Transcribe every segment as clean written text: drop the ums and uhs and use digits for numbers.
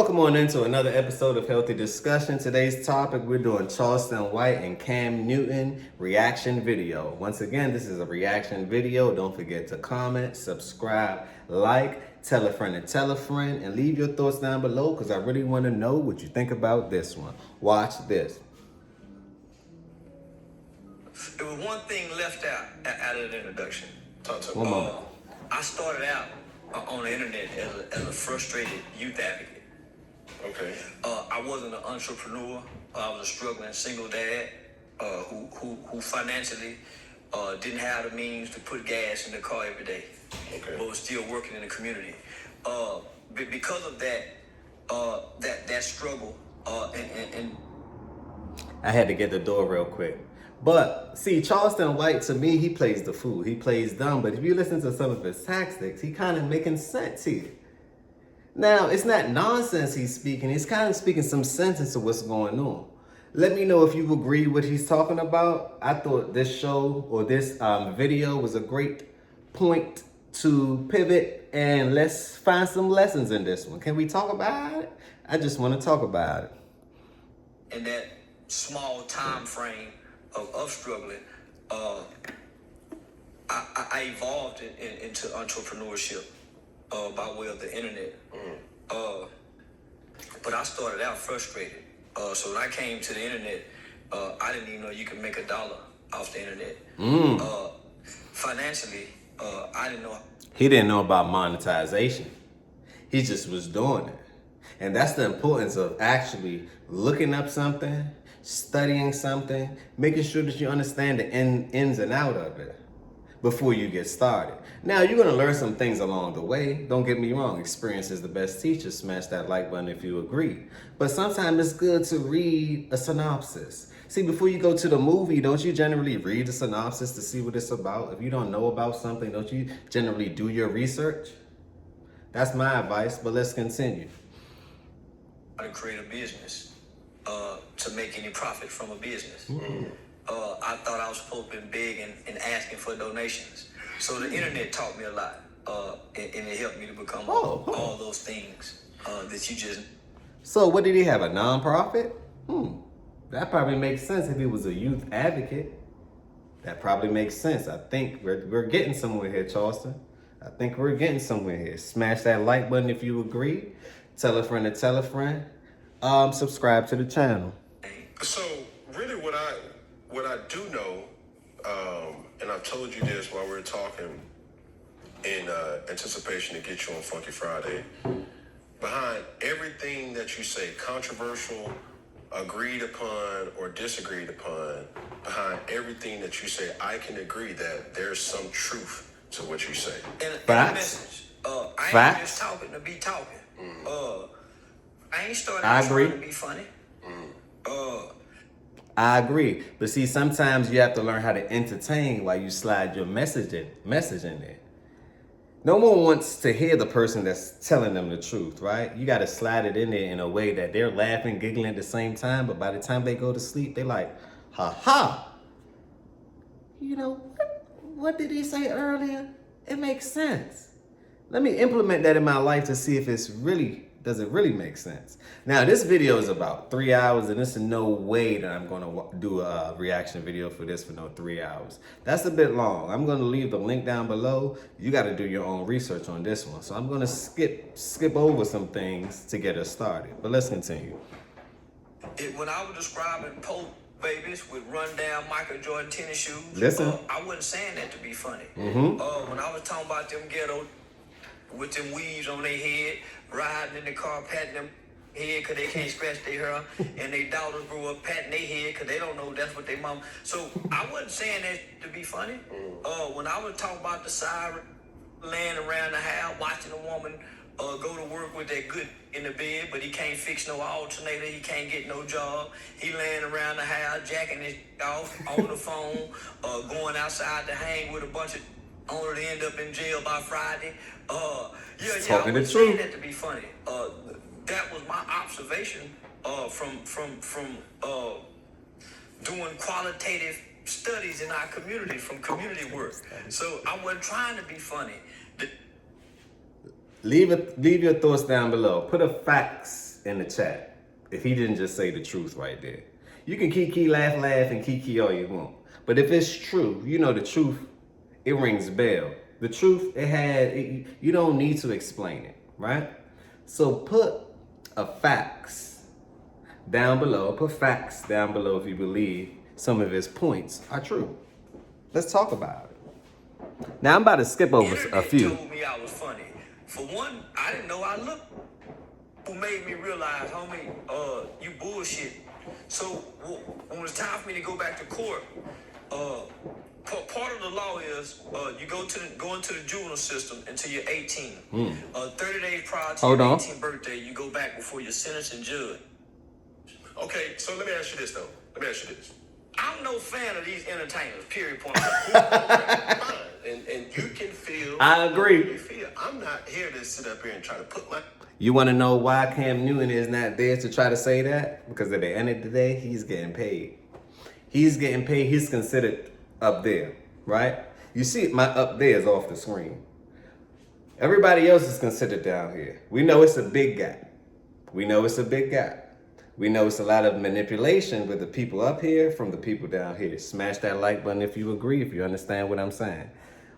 Welcome on into another episode of Healthy Discussion. Today's topic, we're doing Charleston White and Cam Newton reaction video. Once again, this is a reaction video. Don't forget to comment, subscribe, like, tell a friend, and leave your thoughts down below because I really want to know what you think about this one. Watch this. There was one thing left out of the introduction. Talk to me. One moment. I started out on the internet as a frustrated youth advocate. Okay. I wasn't an entrepreneur. I was a struggling single dad who financially didn't have the means to put gas in the car every day, Okay. but was still working in the community. Because of that struggle, and I had to get the door real quick. But see, Charleston White, to me, he plays the fool. He plays dumb. But if you listen to some of his tactics, he kind of making sense here. Now, it's not nonsense he's speaking. He's kind of speaking some sense into what's going on. Let me know if you agree what he's talking about. I thought this show or this video was a great point to pivot, and let's find some lessons in this one. Can we talk about it? I just want to talk about it. in that small time frame of struggling, I evolved into entrepreneurship by way of the internet. But I started out frustrated. So when I came to the internet, I didn't even know you could make $1 off the internet. Financially, I didn't know. He didn't know about monetization. He just was doing it. And that's the importance of actually looking up something, studying something, making sure that you understand the ins and out of it before you get started. Now, you're gonna learn some things along the way. Don't get me wrong, experience is the best teacher. Smash that like button if you agree. But sometimes it's good to read a synopsis. See, before you go to the movie, don't you generally read the synopsis to see what it's about? If you don't know about something, don't you generally do your research? That's my advice, but let's continue. How to create a business to make any profit from a business. I thought I was supposed to be big and asking for donations. So the internet taught me a lot, and it helped me to become all those things that you just... So what did he have, a nonprofit? That probably makes sense if he was a youth advocate. That probably makes sense. I think we're getting somewhere here, Charleston. I think we're getting somewhere here. Smash that like button if you agree. Tell a friend to tell a friend. Subscribe to the channel. So really what I do know, and I've told you this while we were talking in anticipation to get you on Funky Friday, behind everything that you say, controversial, agreed upon, or disagreed upon, behind everything that you say, I can agree that there's some truth to what you say. And Facts. message, I ain't Facts. just talking to be talking. I ain't started I agree. trying to be funny. I agree. But see, sometimes you have to learn how to entertain while you slide your message in there. No one wants to hear the person that's telling them the truth, right? You got to slide it in there in a way that they're laughing, giggling at the same time, but by the time they go to sleep, they're like, ha ha. You know, what did he say earlier? It makes sense. Let me implement that in my life to see if does it really make sense. Now, this video is about 3 hours, and there's no way that I'm going to do a reaction video for this for no 3 hours. That's a bit long. I'm going to leave the link down below. You got to do your own research on this one. So I'm going to skip over some things to get us started. But let's continue. When I was describing Pope babies with run-down Michael Jordan tennis shoes, Listen. I wasn't saying that to be funny. Mm-hmm. When I was talking about them ghetto with them weaves on their head, riding in the car, patting them head because they can't scratch their hair, and their daughters grew up patting their head because they don't know that's what their mom... So I wasn't saying that to be funny. When I was talking about the siren laying around the house, watching a woman go to work with that good in the bed, but he can't fix no alternator, he can't get no job, he laying around the house, jacking his off on the phone, going outside to hang with a bunch of... only to end up in jail by Friday. Talking I the was saying truth. that to be funny. That was my observation from doing qualitative studies in our community, from community work. So I wasn't trying to be funny. Leave your thoughts down below. Put a facts in the chat if he didn't just say the truth right there. You can kiki, laugh, and kiki all you want. But if it's true, you know the truth, it rings bell. The truth, you don't need to explain it, right? So put facts down below. Put facts down below if you believe some of his points are true. Let's talk about it. Now I'm about to skip over a few. Told me I was funny. For one, I didn't know I looked. Who made me realize, homie, you bullshit. So when it's time for me to go back to court, part of the law is you go into the juvenile system until you're 18. 30 days prior to your 18th birthday, you go back before your sentencing judge. Okay, so let me ask you this though. I'm no fan of these entertainers. Period. Point. Fine. And you can feel. I agree. You feel. I'm not here to sit up here and try to put my. You want to know why Cam Newton is not there to try to say that? Because at the end of the day, he's getting paid. He's getting paid. He's considered up there, right? You see, my up there is off the screen. Everybody else is considered down here. We know it's a big gap. We know it's a lot of manipulation with the people up here from the people down here. Smash that like button if you agree, if you understand what I'm saying.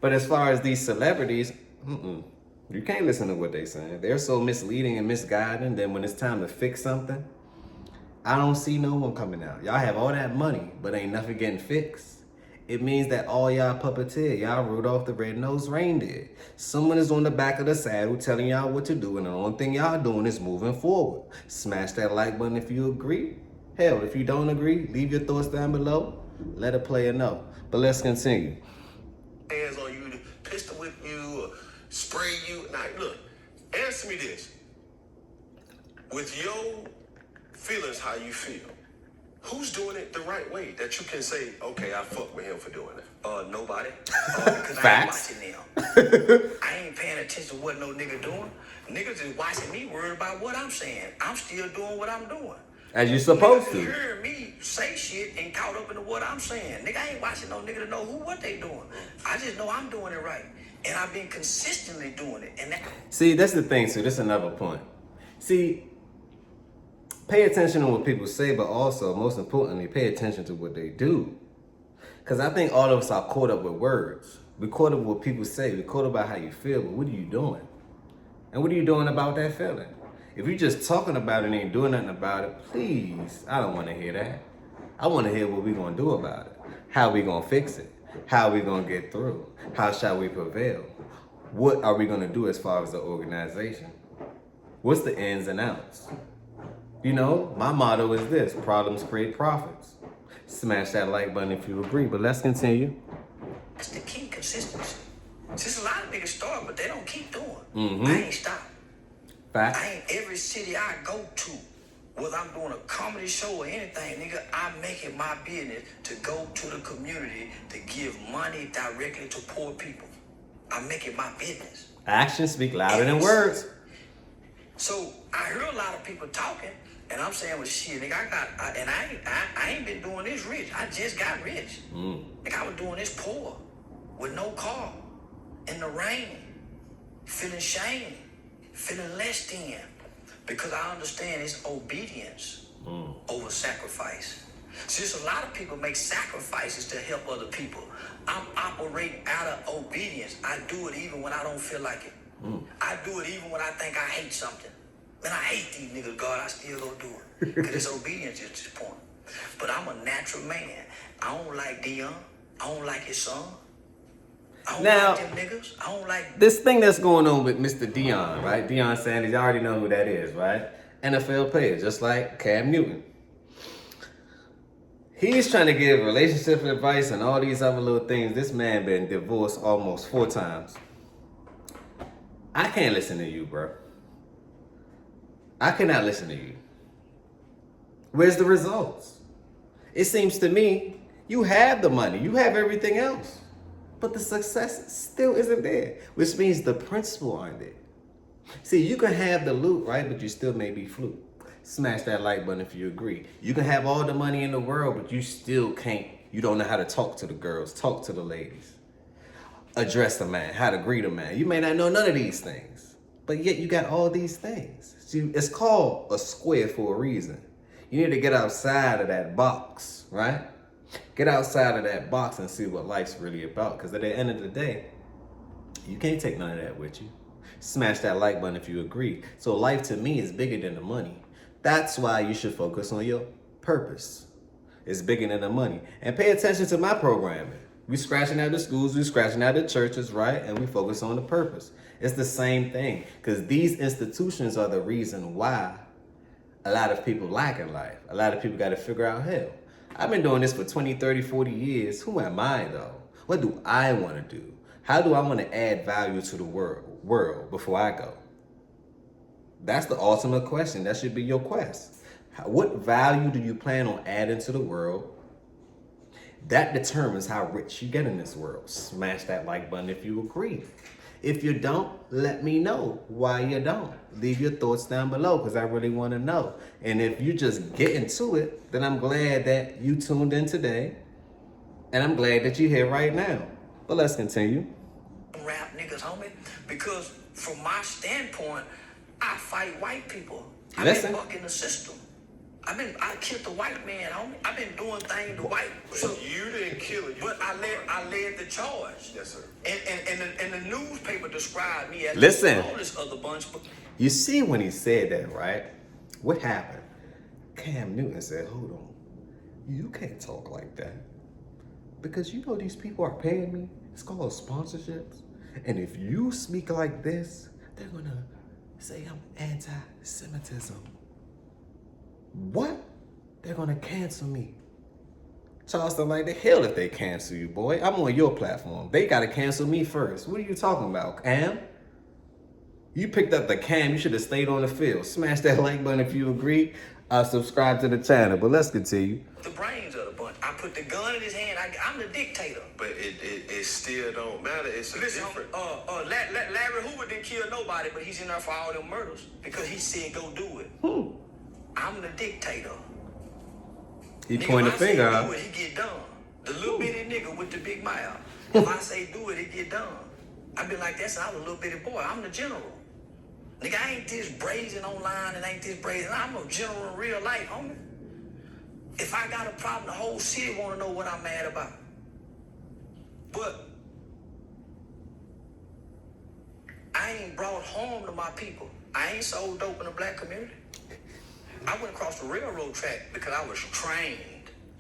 But as far as these celebrities, you can't listen to what they're saying. They're so misleading and misguiding that when it's time to fix something, I don't see no one coming out. Y'all have all that money, but ain't nothing getting fixed. It means that all y'all puppeteer, y'all Rudolph the Red-Nosed Reindeer. Someone is on the back of the saddle telling y'all what to do, and the only thing y'all doing is moving forward. Smash that like button if you agree. Hell, if you don't agree, leave your thoughts down below. Let a player know. But let's continue. Hands on you to pistol whip you or spray you. Now, look, answer me this. With your feelings, how you feel, who's doing it the right way that you can say, okay, I fuck with him for doing it? Nobody. Because Facts. I ain't watching them. I ain't paying attention to what no nigga doing. Niggas is watching me, worried about what I'm saying. I'm still doing what I'm doing. As you supposed Niggas to. hear me say shit and caught up into what I'm saying. Nigga, I ain't watching no nigga to know what they doing. I just know I'm doing it right. And I've been consistently doing it. And that. See, that's the thing, too. That's another point. See, pay attention to what people say, but also, most importantly, pay attention to what they do. Because I think all of us are caught up with words. We're caught up with what people say. We're caught up about how you feel, but what are you doing? And what are you doing about that feeling? If you're just talking about it and ain't doing nothing about it, please, I don't want to hear that. I want to hear what we're going to do about it. How we going to fix it? How we going to get through? How shall we prevail? What are we going to do as far as the organization? What's the ins and outs? You know, my motto is this: problems create profits. Smash that like button if you agree, but let's continue. That's the key, consistency. Just a lot of niggas start, but they don't keep doing. Mm-hmm. I ain't stopped. Facts. I ain't every city I go to, whether I'm doing a comedy show or anything, nigga, I make it my business to go to the community to give money directly to poor people. I make it my business. Actions speak louder than words. So I hear a lot of people talking, and I'm saying, well, shit, nigga, I ain't been doing this rich. I just got rich. Like I was doing this poor, with no car, in the rain, feeling shame, feeling less than, because I understand it's obedience over sacrifice. See, there's a lot of people make sacrifices to help other people. I'm operating out of obedience. I do it even when I don't feel like it. I do it even when I think I hate something. Man, I hate these niggas, God, I still gonna do it. Because it's obedience at this point. But I'm a natural man. I don't like Dion. I don't like his son. I don't Now, like them niggas. I don't like... This thing that's going on with Mr. Dion, right? Deion Sanders, you already know who that is, right? NFL player, just like Cam Newton. He's trying to give relationship advice and all these other little things. This man been divorced almost 4 times. I can't listen to you, bro. I cannot listen to you. Where's the results? It seems to me you have the money. You have everything else. But the success still isn't there, which means the principle aren't there. See, you can have the loot, right? But you still may be flute. Smash that like button if you agree. You can have all the money in the world, but you still can't. You don't know how to talk to the girls, talk to the ladies, address the man, how to greet a man. You may not know none of these things, But yet you got all these things. See, it's called a square for a reason. You need to get outside of that box, right? Get outside of that box and see what life's really about. Because at the end of the day, you can't take none of that with you. Smash that like button if you agree. So life to me is bigger than the money. That's why you should focus on your purpose. It's bigger than the money. And pay attention to my programming. We scratching out the schools, we scratching out the churches, right? And we focus on the purpose. It's the same thing. Because these institutions are the reason why a lot of people lack in life. A lot of people got to figure out, hell, I've been doing this for 20, 30, 40 years. Who am I though? What do I want to do? How do I want to add value to the world before I go? That's the ultimate question. That should be your quest. What value do you plan on adding to the world? That determines how rich you get in this world. Smash that like button if you agree. If you don't, let me know why you don't. Leave your thoughts down below because I really want to know. And if you just get into it, then I'm glad that you tuned in today. And I'm glad that you're here right now. But let's continue. Rap niggas, homie. Because from my standpoint, I fight white people. I've Listen. been bucking the system. I killed the white man, homie. I've been doing things to white. So you didn't kill it. But I led the charge. Yes, sir. And the newspaper described me as Listen. all this other bunch. But You see when he said that, right? What happened? Cam Newton said, hold on. You can't talk like that. Because you know these people are paying me. It's called sponsorships. And if you speak like this, they're going to say I'm anti-Semitism. What? They're going to cancel me. Charleston, like the hell if they cancel you, boy. I'm on your platform. They got to cancel me first. What are you talking about, Cam? You picked up the Cam. You should have stayed on the field. Smash that like button if you agree. Subscribe to the channel. But let's continue. the brains of the bunch. I put the gun in his hand. I'm the dictator. But it still don't matter. It's a Listen, different. Larry Hoover didn't kill nobody, but he's in there for all them murders because he said go do it. Who? I'm the dictator. He Nigga, pointed if the I say finger do out. it, he get done. The little bitty nigga with the big mouth. If I say do it, it get done. I be like, that's I was a little bitty boy. I'm the general. Nigga, I ain't this brazen online and ain't this brazen. I'm a general in real life, homie. If I got a problem, the whole city want to know what I'm mad about. But I ain't brought harm to my people. I ain't sold dope in the black community. I went across the railroad track because I was trained.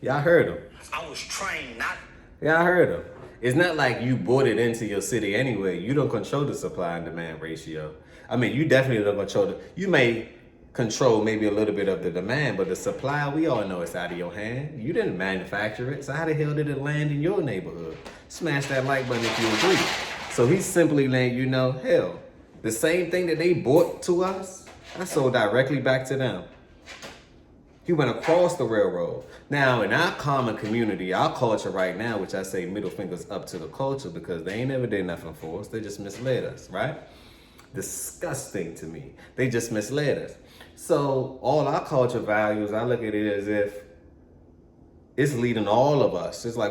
Y'all heard him. I was trained, not... Y'all heard him. It's not like you bought it into your city anyway. You don't control the supply and demand ratio. I mean, you definitely don't control the... You may control maybe a little bit of the demand, but the supply, we all know it's out of your hand. You didn't manufacture it, so how the hell did it land in your neighborhood? Smash that like button if you agree. So he's simply letting you know, hell, the same thing that they bought to us, I sold directly back to them. He went across the railroad. Now, in our common community, our culture right now, which I say middle fingers up to the culture because they ain't never did nothing for us. They just misled us, right? Disgusting to me. They just misled us. So all our culture values, I look at it as if it's leading all of us. It's like